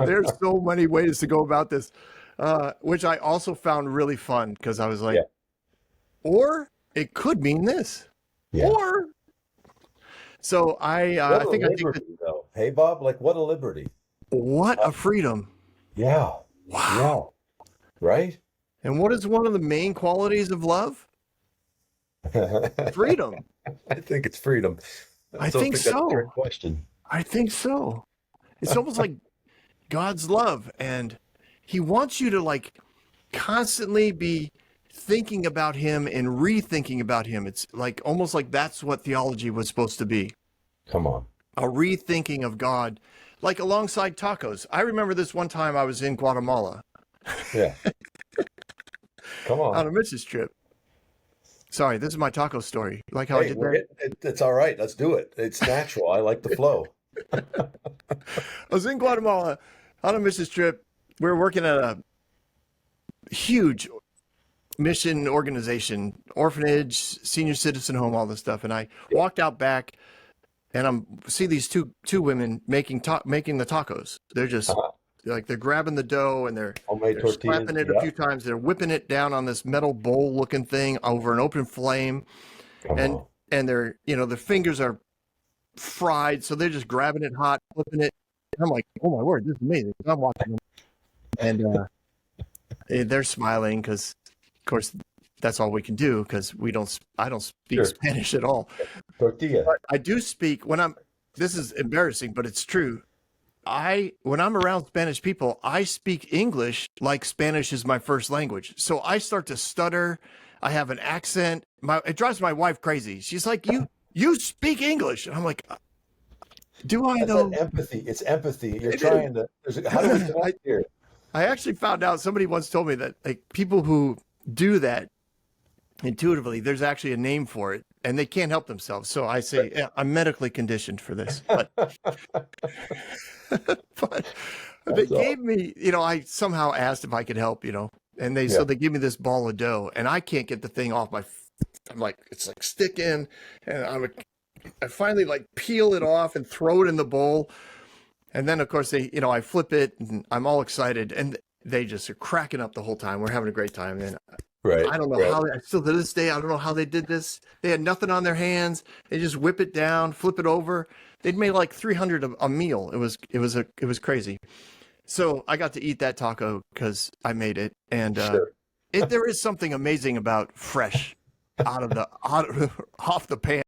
There's so many ways to go about this, which I also found really fun because I was like, Yeah. or it could mean this, Yeah. or so What I a think that liberty, though. Hey, Bob, like what a liberty. what a freedom. Yeah. Wow. Yeah. Right? And what is one of the main qualities of love? I Freedom. think it's freedom. I I don't think think that's a so. trick question. I think so. It's almost like God's love, and he wants you to like constantly be thinking about him and rethinking about him. It's like almost like that's what theology was supposed to be. Come on. A rethinking of God, like alongside tacos. I remember this one time I was in Guatemala Yeah. Come on. on a missions trip. Sorry, this is my taco story. You like how I Hey, did that? it's all right. Let's do it. It's natural. I like the flow. I was in Guatemala on a missions trip. We were working at a huge mission organization, orphanage, senior citizen home, all this stuff. And I walked out back and see these two women making the tacos. They're just Uh-huh. like they're grabbing the dough and Homemade they're tortillas. slapping it a Yeah. few times. They're whipping it down on this metal bowl looking thing over an open flame, Come and on. they're their fingers are fried, so they're just grabbing it hot, flipping it. And I'm like, oh my word, this is amazing. I'm watching them, and they're smiling because, of course, that's all we can do because I don't speak Sure. Spanish at all. Tortilla. But I do speak when I'm. This is embarrassing, but it's true. When I'm around Spanish people, I speak English like Spanish is my first language. So I start to stutter. I have an accent. It drives my wife crazy. She's like, "You speak English," and I'm like, "Do I That's though?" that empathy. It's empathy. You're It trying to. How do we I, connect here? I actually found out somebody once told me that like people who do that intuitively, there's actually a name for it, and they can't help themselves. So I say, yeah, I'm medically conditioned for this, but. But they That's gave all. me, I somehow asked if I could help, and so Yeah. they give me this ball of dough, and I can't get the thing off I'm like, it's like sticking, and I finally like peel it off and throw it in the bowl, and then of course I flip it, and I'm all excited, and they just are cracking up the whole time. We're having a great time, and Right. I don't know Right. how. Still to this day, I don't know how they did this. They had nothing on their hands. They just whip it down, flip it over. They'd made like 300 a meal. It was crazy. So I got to eat that taco because I made it, and Sure. there is something amazing about fresh off the pan.